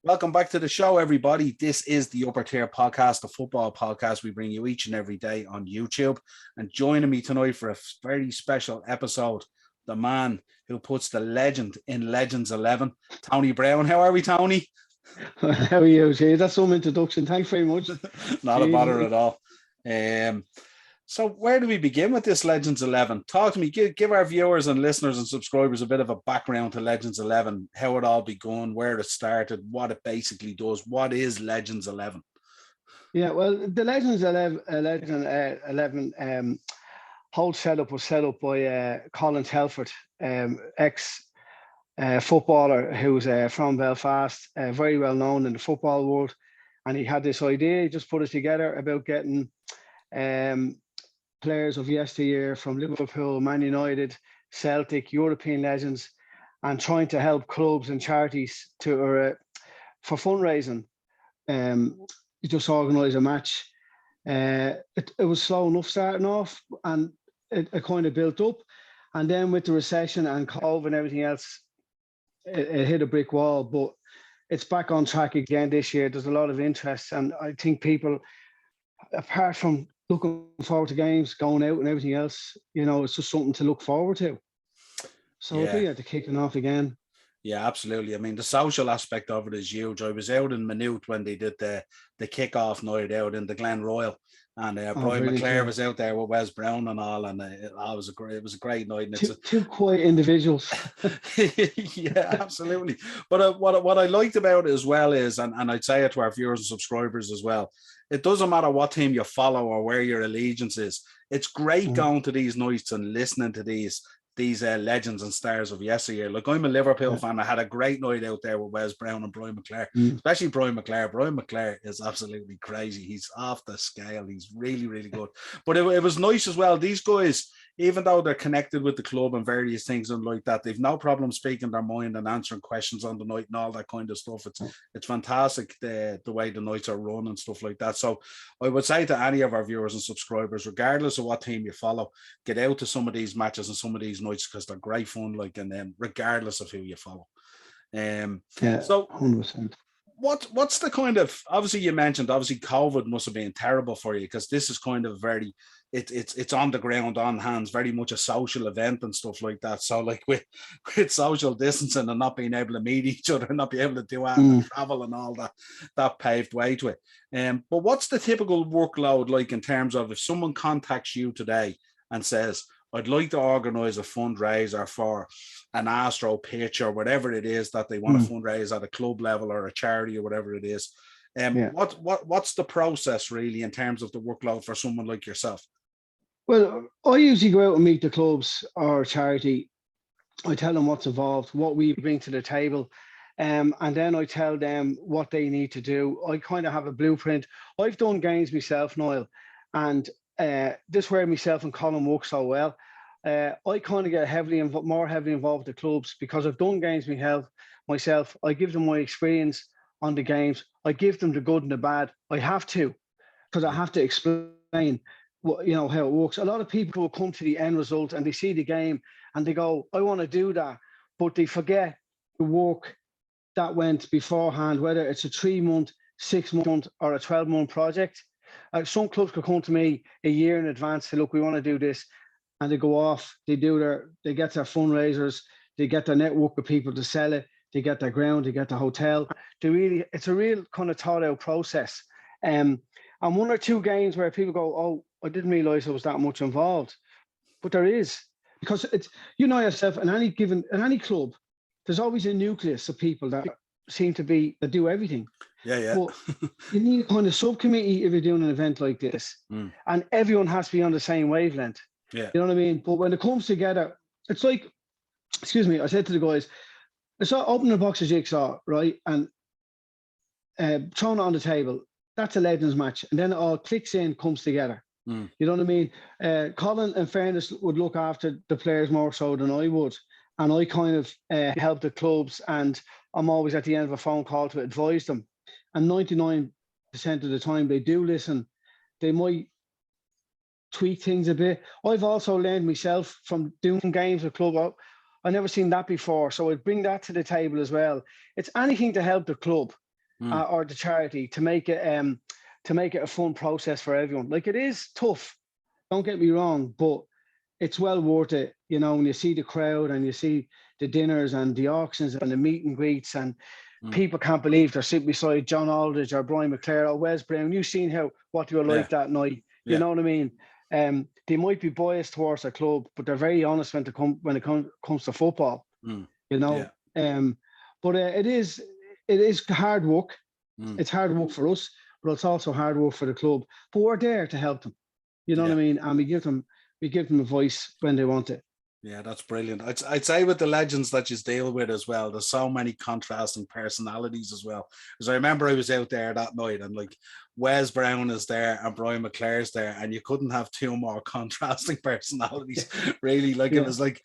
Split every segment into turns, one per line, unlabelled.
Welcome back to the show, everybody. This is the Upper Tier Podcast, the football podcast we bring you each and every day on YouTube. And joining me tonight for a very special episode, the man who puts the legend in Legends 11, Tony Browne. How are we, Tony?
How are you, Jay? That's some introduction. Thanks very much.
Not a bother at all. So where do we begin with this Legends 11? Talk to me, give our viewers and listeners and subscribers a bit of a background to Legends 11, how it all begun, where it started, what it basically does. What is Legends 11?
Yeah, well, the Legends 11 whole setup was set up by Colin Telford, ex-footballer who's from Belfast, very well known in the football world. And he had this idea, he just put it together about getting players of yesteryear from Liverpool, Man United, Celtic, European legends, and trying to help clubs and charities for fundraising. You just organise a match. It was slow enough starting off, and it kind of built up. And then with the recession and COVID and everything else, it hit a brick wall. But it's back on track again this year. There's a lot of interest, and I think people, apart from looking forward to games, going out and everything else, it's just something to look forward to. So yeah, they're kicking off again.
Yeah, absolutely. I mean, the social aspect of it is huge. I was out in Maynooth when they did the kick-off night out in the Glen Royal, and Brian McClare was out there with Wes Browne and all, and it was a great night. And
two quiet individuals.
Yeah, absolutely. But what I liked about it as well is, and I'd say it to our viewers and subscribers as well, it doesn't matter what team you follow or where your allegiance is. It's great going to these nights and listening to these legends and stars of yesteryear. Like, I'm a Liverpool fan. I had a great night out there with Wes Browne and Brian McClare, especially Brian McClare. Brian McClare is absolutely crazy. He's off the scale. He's really, really good. But it was nice as well. These guys, even though they're connected with the club and various things and like that, they've no problem speaking their mind and answering questions on the night and all that kind of stuff. It's fantastic the way the nights are run and stuff like that. So I would say to any of our viewers and subscribers, regardless of what team you follow, get out to some of these matches and some of these nights, because they're great fun, like, and then regardless of who you follow.
So 100%.
What's the kind of, obviously you mentioned, COVID must have been terrible for you, because this is kind of very, it's on the ground, on hands, very much a social event and stuff like that. So like with social distancing and not being able to meet each other and not be able to do travel and all that paved way to it. But what's the typical workload like in terms of, if someone contacts you today and says, I'd like to organise a fundraiser for an Astro pitch or whatever it is that they want to fundraise at a club level or a charity or whatever it is. What's the process really in terms of the workload for someone like yourself?
Well, I usually go out and meet the clubs or charity. I tell them what's involved, what we bring to the table, and then I tell them what they need to do. I kind of have a blueprint. I've done games myself, Niall, and this where myself and Colin work so well. I kind of get more heavily involved with the clubs, because I've done games myself. I give them my experience on the games. I give them the good and the bad. I have to, because I have to explain how it works. A lot of people will come to the end result and they see the game and they go, I want to do that, but they forget the work that went beforehand, whether it's a 3-month, 6-month or a 12-month project. Some clubs could come to me a year in advance, say, look, we want to do this, and they go off, they get their fundraisers, they get their network of people to sell it, they get their ground, they get the hotel. It's a real kind of thought out process. And one or two games where people go, oh, I didn't realize there was that much involved. But there is, because it's, yourself, in any club, there's always a nucleus of people that seem to be, that do everything.
Yeah.
But you need a kind of subcommittee if you're doing an event like this. And everyone has to be on the same wavelength.
Yeah.
You know what I mean? But when it comes together, it's like, I said to the guys, it's like opening a box of jigsaw, right? And throwing it on the table. That's a Legends match. And then it all clicks in, comes together. You know what I mean? Colin, in fairness, would look after the players more so than I would. And I kind of help the clubs, and I'm always at the end of a phone call to advise them. And 99% of the time they do listen. They might tweak things a bit. I've also learned myself from doing games with club. I've never seen that before. So I'd bring that to the table as well. It's anything to help the club. or the charity to make it a fun process for everyone. Like, it is tough, don't get me wrong, but it's well worth it. You know, when you see the crowd and you see the dinners and the auctions and the meet and greets, and people can't believe they're sitting beside John Aldridge or Brian McClare or Wes Browne. You've seen what they were like that night. You know what I mean? They might be biased towards their club, but they're very honest when it comes to football. You know, but it is hard work. It's hard work for us, but it's also hard work for the club. But we're there to help them. You know what I mean? And we give them a voice when they want it.
Yeah, that's brilliant. I'd say with the legends that you deal with as well, there's so many contrasting personalities as well. Because I remember I was out there that night, and like Wes Browne is there and Brian McClare's there, and you couldn't have two more contrasting personalities, really. Like it was like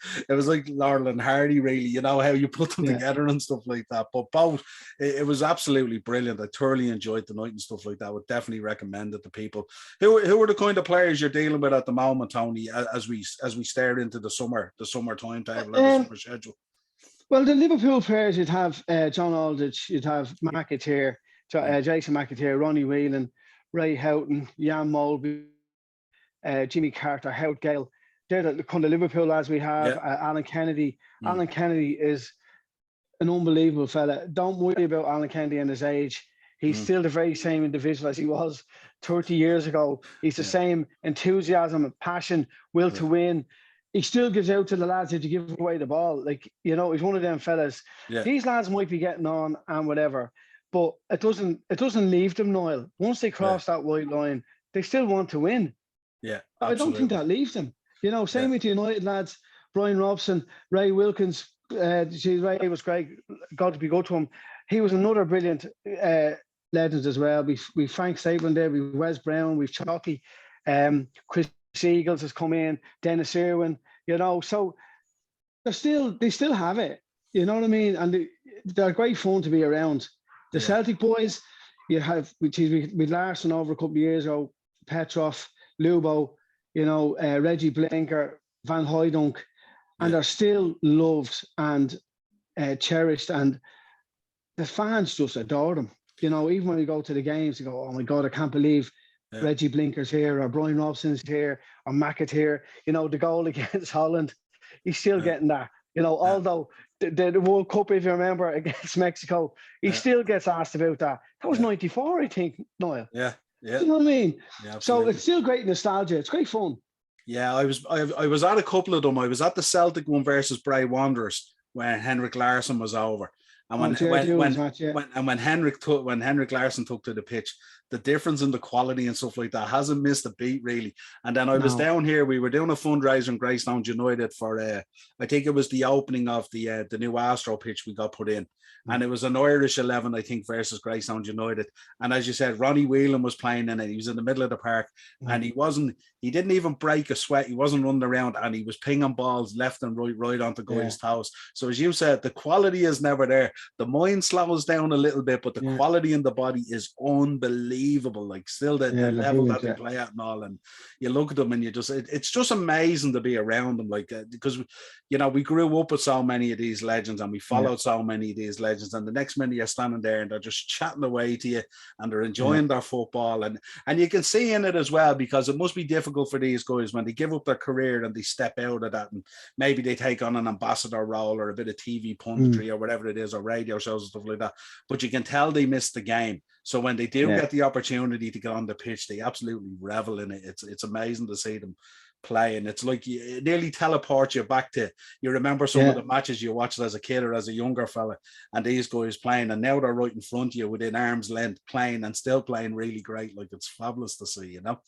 Laurel and Hardy, really. You know how you put them together and stuff like that. But both, it was absolutely brilliant. I thoroughly enjoyed the night and stuff like that. I would definitely recommend it to people. Who are the kind of players you're dealing with at the moment, Tony? As we stare into the summer timetable and the summer schedule.
Well, the Liverpool players, you'd have John Aldridge, you'd have McAteer, Jason McAteer, Ronnie Whelan, Ray Houghton, Jan Molby, Jimmy Carter, Howard Gale. They're the kind of Liverpool lads we have. Alan Kennedy. Alan Kennedy is an unbelievable fella. Don't worry about Alan Kennedy and his age. He's still the very same individual as he was 30 years ago. He's the same enthusiasm and passion, will to win. He still gives out to the lads to give away the ball. Like, you know, he's one of them fellas. These lads might be getting on and whatever, but it doesn't leave them, Niall. Once they cross that white line, they still want to win.
Yeah,
absolutely. I don't think that leaves them. You know, same with the United lads, Brian Robson, Ray Wilkins. Ray was great. God to be good to him. He was another brilliant legend as well. We've Frank Stapleton there, we've Wes Browne, we've Chalky, Chris Eagles has come in, Dennis Irwin, you know, so they still have it, you know what I mean? And they're great fun to be around. The Celtic boys, you have with Larson over a couple of years ago, Petrov, Lubo, you know, Reggie Blinker, Van Hooijdonk, and they're still loved and cherished, and the fans just adore them. You know, even when we go to the games, they go, "Oh my God, I can't believe Reggie Blinker's here, or Brian Robson's here, or McAteer." You know, the goal against Holland, he's still getting that. You know, although the World Cup, if you remember, against Mexico, he still gets asked about that. That was '94, I think, Niall.
Yeah.
You know what I mean?
Yeah,
so it's still great nostalgia. It's great fun.
Yeah, I was at a couple of them. I was at the Celtic one versus Bray Wanderers when Henrik Larsson was over. And when Henrik Larsson took to the pitch, the difference in the quality and stuff like that hasn't missed a beat, really. And then I was down here. We were doing a fundraiser in Greystones United for I think it was the opening of the new Astro pitch we got put in, and it was an Irish 11, I think, versus Greystones United. And as you said, Ronnie Whelan was playing in it. He was in the middle of the park, and he didn't even break a sweat. He wasn't running around, and he was pinging balls left and right onto guys' toes. So as you said, the quality is never there. The mind slows down a little bit, but the quality in the body is unbelievable. Like still the level that they play at and all. And you look at them and it's just amazing to be around them. Like, because, you know, we grew up with so many of these legends and we followed so many of these legends. And the next minute you're standing there and they're just chatting away to you and they're enjoying their football. And you can see in it as well, because it must be difficult for these guys when they give up their career and they step out of that, and maybe they take on an ambassador role or a bit of TV punditry or whatever it is, or radio shows and stuff like that. But you can tell they missed the game. So when they do get the opportunity to get on the pitch, they absolutely revel in it. It's amazing to see them play, and it's like it nearly teleports you back to, you remember some of the matches you watched as a kid or as a younger fella, and these guys playing, and now they're right in front of you within arm's length, playing and still playing really great. Like, it's fabulous to see, you know.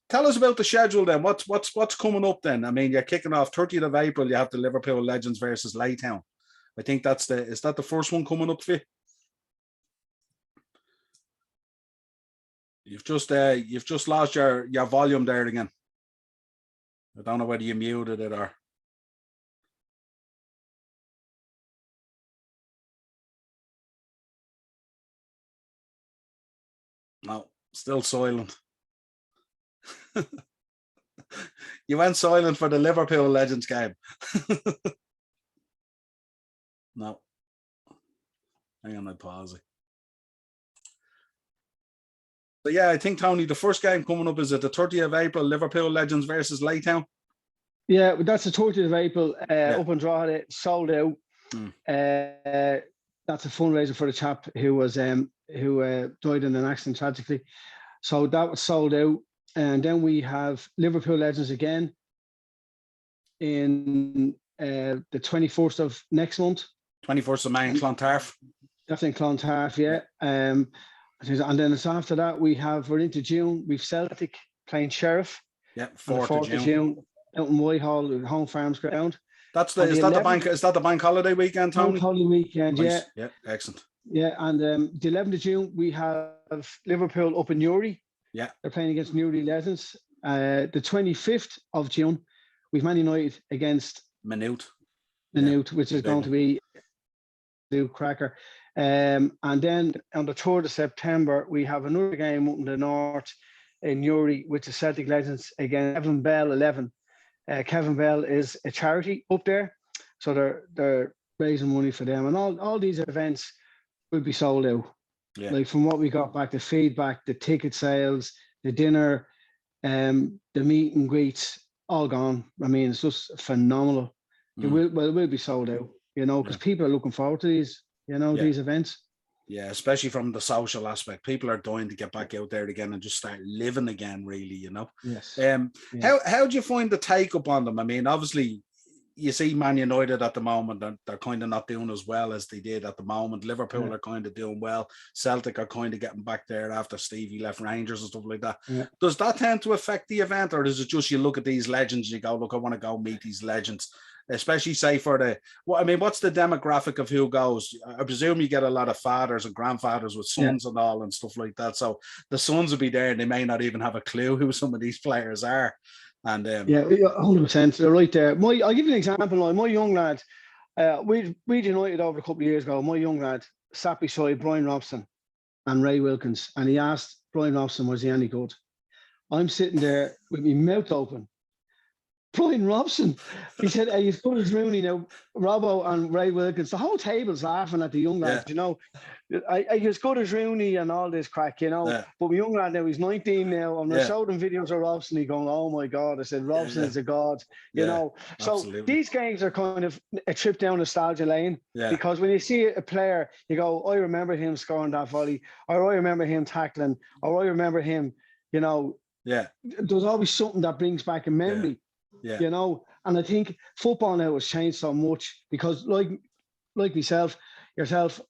Tell us about the schedule then. What's coming up then? I mean, you're kicking off 30th of April. You have the Liverpool Legends versus Laytown. I think is that the first one coming up for you? You've just lost your volume there again. I don't know whether you muted it or. No, still silent. You went silent for the Liverpool Legends game. No. Hang on, I pause it. So yeah, I think, Tony, the first game coming up is at the 30th of April, Liverpool Legends versus Laytown.
Yeah, but that's the 30th of April, up in Drogheda, sold out. That's a fundraiser for the chap who was who died in an accident tragically. So that was sold out. And then we have Liverpool Legends again in the 21st of next month.
21st of May in Clontarf.
That's in Clontarf, yeah. And then it's after that we're into June. We've Celtic playing Sheriff.
Yeah, 4th of June.
Out in Whitehall, Home Farms Ground.
Is that the bank holiday weekend, Tony?
Bank holiday weekend,
nice. Yeah, excellent.
Yeah, and the 11th of June we have Liverpool up in Newry.
Yeah,
they're playing against Newry Legends. The 25th of June we've Man United against
Minute,
which is going to be a cracker. And then on the 3rd of September we have another game up in the north in Newry with the Celtic Legends against Kevin Bell 11. Kevin Bell is a charity up there, so they're raising money for them, and all these events will be sold out. Yeah. Like from what we got back, the feedback, the ticket sales, the dinner, the meet and greets, all gone. I mean, it's just phenomenal. It will be sold out, because people are looking forward to these, these events.
Yeah, especially from the social aspect. People are dying to get back out there again and just start living again, really,
Yes.
How do you find the take-up on them? I mean, obviously, you see Man United at the moment, they're kind of not doing as well as they did at the moment. Liverpool are kind of doing well. Celtic are kind of getting back there after Stevie left Rangers and stuff like that. Yeah. Does that tend to affect the event, or is it just you look at these legends and you go, look, I want to go meet these legends? Especially say for what's the demographic of who goes? I presume you get a lot of fathers and grandfathers with sons and all and stuff like that. So the sons will be there and they may not even have a clue who some of these players are. And
100%. They're right there. I'll give you an example. My young lad, we United over a couple of years ago. My young lad sat beside Brian Robson and Ray Wilkins, and he asked Brian Robson, was he any good? I'm sitting there with my mouth open. Brian Robson, he said, he's good as Rooney now. Robbo and Ray Wilkins, the whole table's laughing at the young lads, he's good as Rooney and all this crack, But my young lad now, he's 19 now, and I showed him videos of Robson, he going, oh my God, I said, Robson is a god, So absolutely. These games are kind of a trip down nostalgia lane, because when you see a player, you go, I remember him scoring that volley, or I remember him tackling, or I remember him, there's always something that brings back a memory. Yeah. And I think football now has changed so much, because like yourself,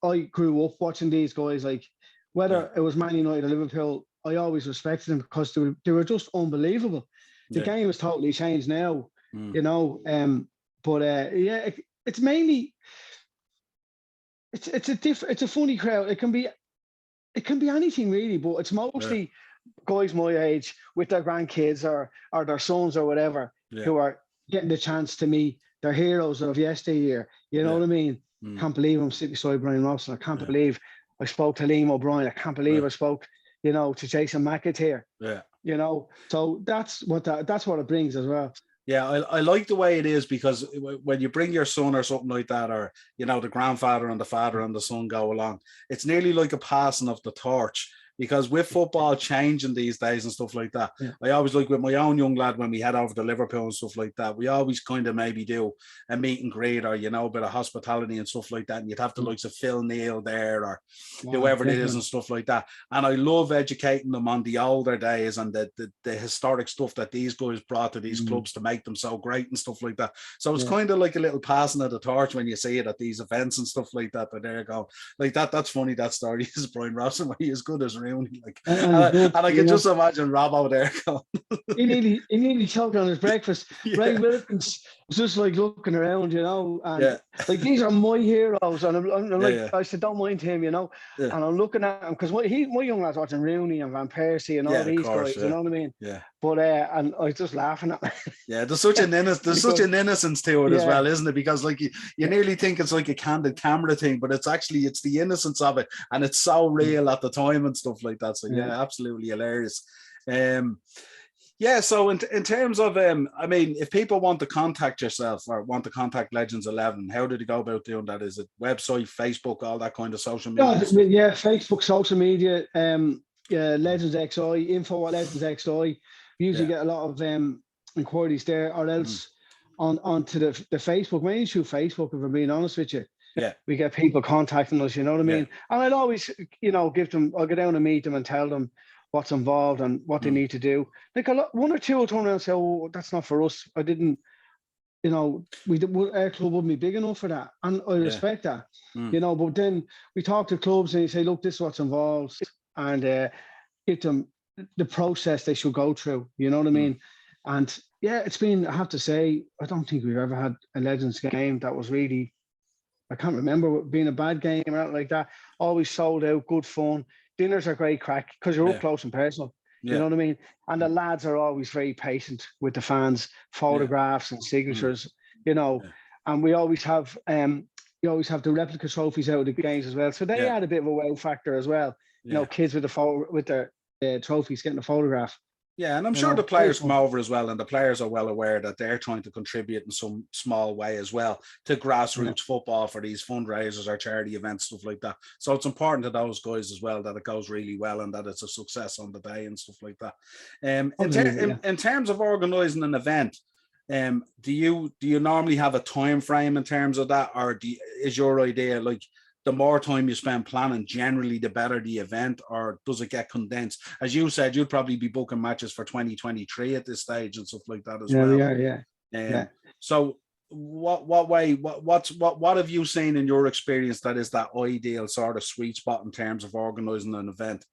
I grew up watching these guys. Like whether it was Man United or Liverpool, I always respected them because they were just unbelievable. The game has totally changed now, but it's mainly it's a funny crowd. It can be anything really, but it's mostly guys my age with their grandkids or their sons or whatever, who are getting the chance to meet their heroes of yesteryear. You know what I mean? Can't believe I'm sitting beside Brian Robson. I can't believe I spoke to Liam O'Brien. I can't believe I spoke, to Jason McAteer. So that's what it brings as well.
Yeah, I like the way it is, because when you bring your son or something like that, or the grandfather and the father and the son go along, it's nearly like a passing of the torch. Because with football changing these days and stuff like that, I always like with my own young lad, when we head over to Liverpool and stuff like that, we always kind of maybe do a meet and greet, or a bit of hospitality and stuff like that, and you'd have the likes of Phil Neal there, or whoever it is and stuff like that. And I love educating them on the older days and the historic stuff that these guys brought to these clubs to make them so great and stuff like that. So it's kind of like a little passing of the torch when you see it at these events and stuff like that. They're going like that. That's funny. That story is Brian Robson, where he is good as Rooney, and I can just imagine Robbo there going.
he nearly choked on his breakfast. Ray Wilkins was just like looking around, and like these are my heroes, and I'm like, I said, don't mind him, and I'm looking at him because my young lad's watching Rooney and Van Persie and all these guys, you know what I mean? Yeah. But and I was just laughing at him.
Yeah, there's such an innocence to it as well, isn't it? Because like you nearly think it's like a candid camera thing, but it's the innocence of it, and it's so real at the time and stuff like that. So absolutely hilarious. So in terms of I mean, if people want to contact yourself or want to contact Legends 11, how do they go about doing that? Is it website, Facebook, all that kind of social media?
Yeah, Facebook, social media. Legends XI, info at Legends XI. We usually get a lot of inquiries there, or else onto the Facebook, mainly through Facebook, if I'm being honest with you.
Yeah.
We get people contacting us, you know what I mean? And I'd always, I'll go down and meet them and tell them what's involved and what they need to do. Like one or two will turn around and say, oh, that's not for us. I didn't, our club wouldn't be big enough for that. And I respect that, but then we talk to clubs and you say, look, this is what's involved, and give them the process they should go through, you know what I mean? And yeah, it's been, I have to say, I don't think we've ever had a Legends game that was really, I can't remember being a bad game or anything like that. Always sold out, good fun. Dinners are great crack because you're up close and personal. You know what I mean? And the lads are always very patient with the fans, photographs and signatures, and we always have the replica trophies out of the games as well. So they add a bit of a wow factor as well. Kids with their trophies getting a photograph.
Yeah, and I'm sure the players come over as well, and the players are well aware that they're trying to contribute in some small way as well to grassroots football for these fundraisers or charity events, stuff like that. So it's important to those guys as well that it goes really well and that it's a success on the day and stuff like that. In terms of organising an event, do you normally have a time frame in terms of that, or is your idea like the more time you spend planning, generally the better the event, or does it get condensed? As you said, you'd probably be booking matches for 2023 at this stage and stuff like that as well.
Yeah.
So what have you seen in your experience that is that ideal sort of sweet spot in terms of organising an event,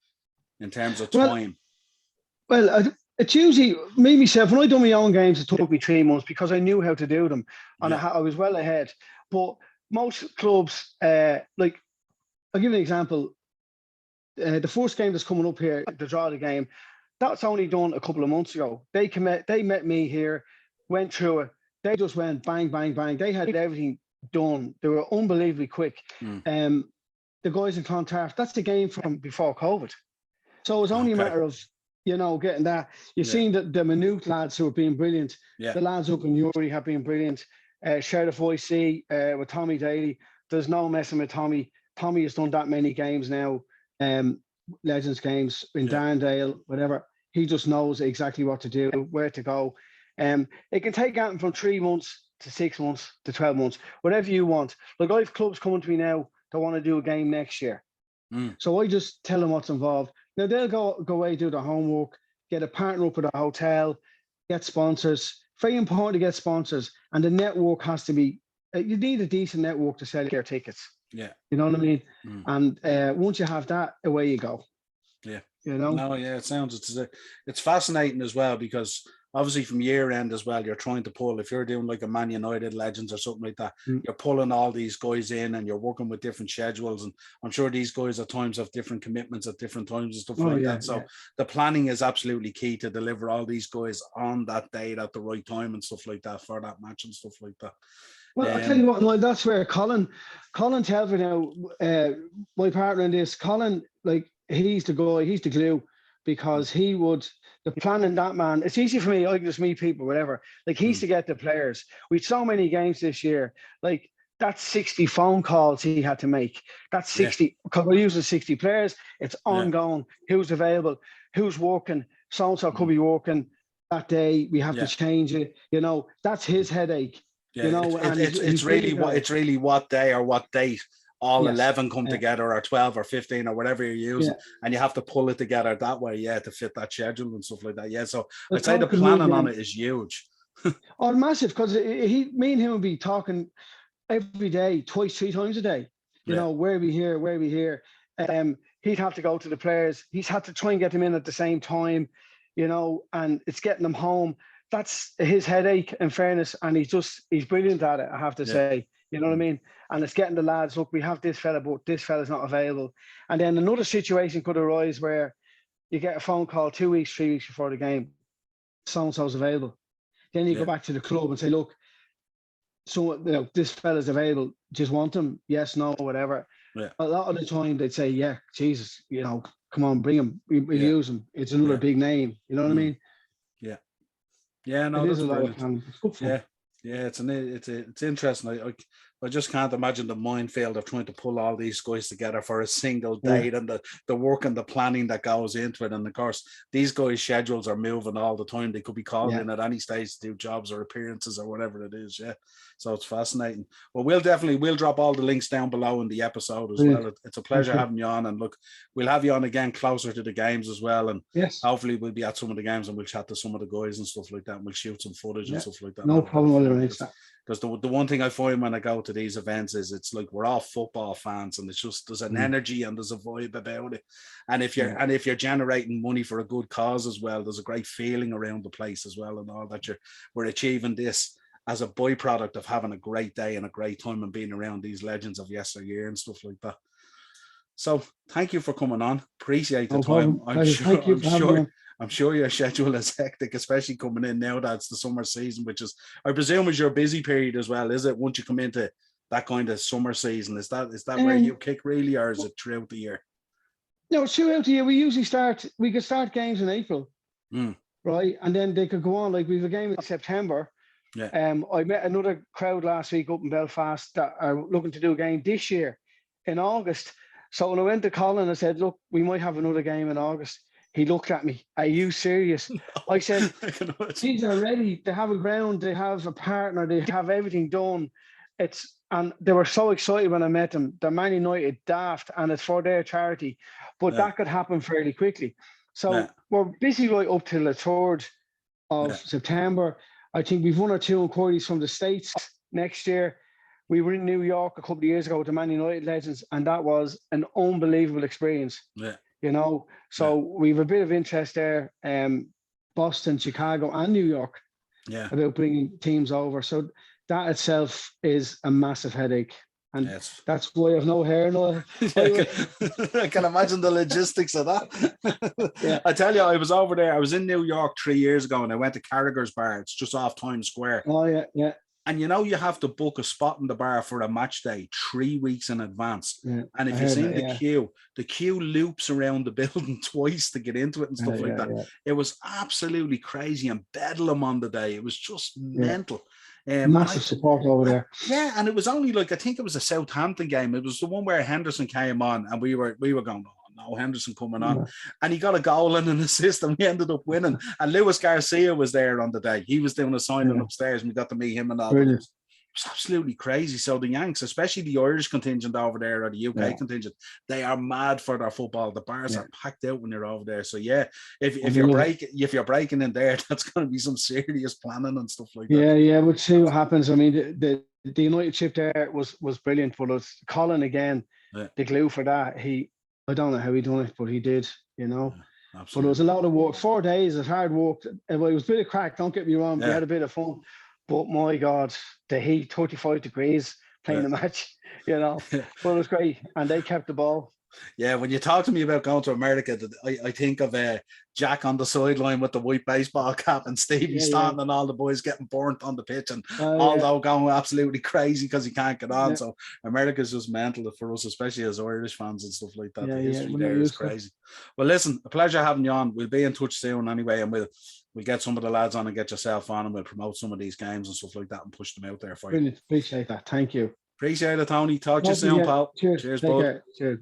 in terms of time?
Well, it's usually me myself. When I done my own games, it took me 3 months because I knew how to do them, and I was well ahead. But most clubs, like I'll give you an example. The first game that's coming up here, the draw the game, that's only done a couple of months ago. They met me here, went through it. They just went bang, bang, bang. They had everything done. They were unbelievably quick. The guys in Clontarf, that's the game from before COVID. So it was only a matter of, getting that. You've seen the minute lads who have been brilliant. The lads up in Newry have been brilliant. Sheriff OC with Tommy Daly. There's no messing with Tommy. Tommy has done that many games now, Legends games in Darndale, whatever. He just knows exactly what to do, where to go. It can take anything from 3 months to 6 months to 12 months, whatever you want. Like I have clubs coming to me now that want to do a game next year. So I just tell them what's involved. Now they'll go away, do the homework, get a partner up at a hotel, get sponsors. Very important to get sponsors, and the network has to be. You need a decent network to sell your tickets. Yeah, you know what I mean. And once you have that, away you go.
Yeah, No, yeah, it sounds it's fascinating as well, because obviously from year end as well, you're trying to pull, if you're doing like a Man United Legends or something like that, you're pulling all these guys in and you're working with different schedules, and I'm sure these guys at times have different commitments at different times and stuff that. So the planning is absolutely key to deliver all these guys on that date at the right time and stuff like that for that match and stuff like that.
Well, I'll tell you what, that's where Colin Telford now, my partner in this, Colin, like he's the guy, he's the glue, because he would, the planning, that man, it's easy for me, I can just meet people, whatever. Like he used to get the players. We had so many games this year, like that's 60 phone calls he had to make. That's 60, because we're using 60 players, it's ongoing. Who's available, who's working, so-and-so could be working that day, we have to change it, that's his headache.
It's really what day or what date all 11 come together, or 12 or 15 or whatever you're using, and you have to pull it together that way, to fit that schedule and stuff like that. So I'd say the planning on it is huge.
Massive, because me and him would be talking every day, twice, 3 times a day. Where are we here? He'd have to go to the players. He's had to try and get them in at the same time, and it's getting them home. That's his headache, in fairness, and he's brilliant at it, I have to say. You know what I mean? And it's getting the lads, look, we have this fella, but this fella's not available. And then another situation could arise where you get a phone call 2 weeks, 3 weeks before the game, so-and-so's available. Then you go back to the club and say, look, so this fella's available, just want him? Yes, no, whatever. A lot of the time they'd say, yeah, Jesus, come on, bring him, we'll use him. It's another big name, you know what I mean?
No,
it
that's
is a lot of
brilliant.
fun. It's good fun.
It's interesting. I just can't imagine the minefield of trying to pull all these guys together for a single date and the work and the planning that goes into it. And of course, these guys' schedules are moving all the time. They could be called in at any stage to do jobs or appearances or whatever it is. Yeah. So it's fascinating. Well, we'll drop all the links down below in the episode as well. It's a pleasure having you on. And look, we'll have you on again closer to the games as well. And hopefully we'll be at some of the games and we'll chat to some of the guys and stuff like that. And we'll shoot some footage and stuff like that.
No problem.
Because the one thing I find when I go to these events is it's like we're all football fans, and it's just there's an energy and there's a vibe about it. And if you're generating money for a good cause as well, there's a great feeling around the place as well, and all that we're achieving this as a byproduct of having a great day and a great time and being around these legends of yesteryear and stuff like that. So thank you for coming on. Appreciate the time. I'm sure your schedule is hectic, especially coming in now that it's the summer season, which is, I presume, is your busy period as well, is it? Once you come into that kind of summer season, is that where you kick really, or is it throughout the year?
No, throughout the year. We could start games in April, right? And then they could go on. Like we have a game in September. Yeah. I met another crowd last week up in Belfast that are looking to do a game this year in August. So when I went to Colin, I said, look, we might have another game in August. He looked at me. Are you serious? No, I said, these are ready. They have a ground. They have a partner. They have everything done. And they were so excited when I met them. They're Man United, daft, and it's for their charity. But that could happen fairly quickly. So we're busy right up till the 3rd of September. I think we've 1 or 2 inquiries from the States next year. We were in New York a couple of years ago with the Man United legends, and that was an unbelievable experience. Yeah. So we have a bit of interest there, Boston, Chicago, and New York, about bringing teams over. So that itself is a massive headache, and that's why I've no hair. No,
I can imagine the logistics of that. I tell you, I was over there. I was in New York 3 years ago, and I went to Carragher's Bar. It's just off Times Square.
Oh yeah.
And you have to book a spot in the bar for a match day 3 weeks in advance. Yeah, and if you've seen the queue loops around the building twice to get into it and stuff like that. Yeah. It was absolutely crazy, and bedlam on the day. It was just mental.
Massive support over there.
Yeah, and it was only I think it was a Southampton game. It was the one where Henderson came on, and we were going, no, Henderson coming on. And he got a goal and an assist, and we ended up winning. And Luis Garcia was there on the day. He was doing a signing upstairs, and we got to meet him and all. It was absolutely crazy. So the Yanks, especially the Irish contingent over there, or the UK contingent, they are mad for their football. The bars are packed out when you're over there. So if you're breaking in there, that's going to be some serious planning and stuff like that.
Yeah, we'll see what happens. I mean, the United trip there was brilliant, but it's Colin again, the glue for that. I don't know how he done it, but he did, But it was a lot of work. 4 days of hard work. It was a bit of crack, don't get me wrong. We had a bit of fun. But my God, the heat, 35 degrees, playing the match, But it was great. And they kept the ball.
Yeah, when you talk to me about going to America, I think of Jack on the sideline with the white baseball cap and Stevie Stanton and all the boys getting burnt on the pitch, and Aldo going absolutely crazy because he can't get on. So America's just mental for us, especially as Irish fans and stuff like that. The history there is crazy. Well, listen, a pleasure having you on. We'll be in touch soon anyway, and we'll get some of the lads on and get yourself on, and we'll promote some of these games and stuff like that and push them out there for you.
Brilliant. Appreciate that. Thank you.
Appreciate it, Tony. Talk to you soon, pal.
Cheers, bud. Cheers.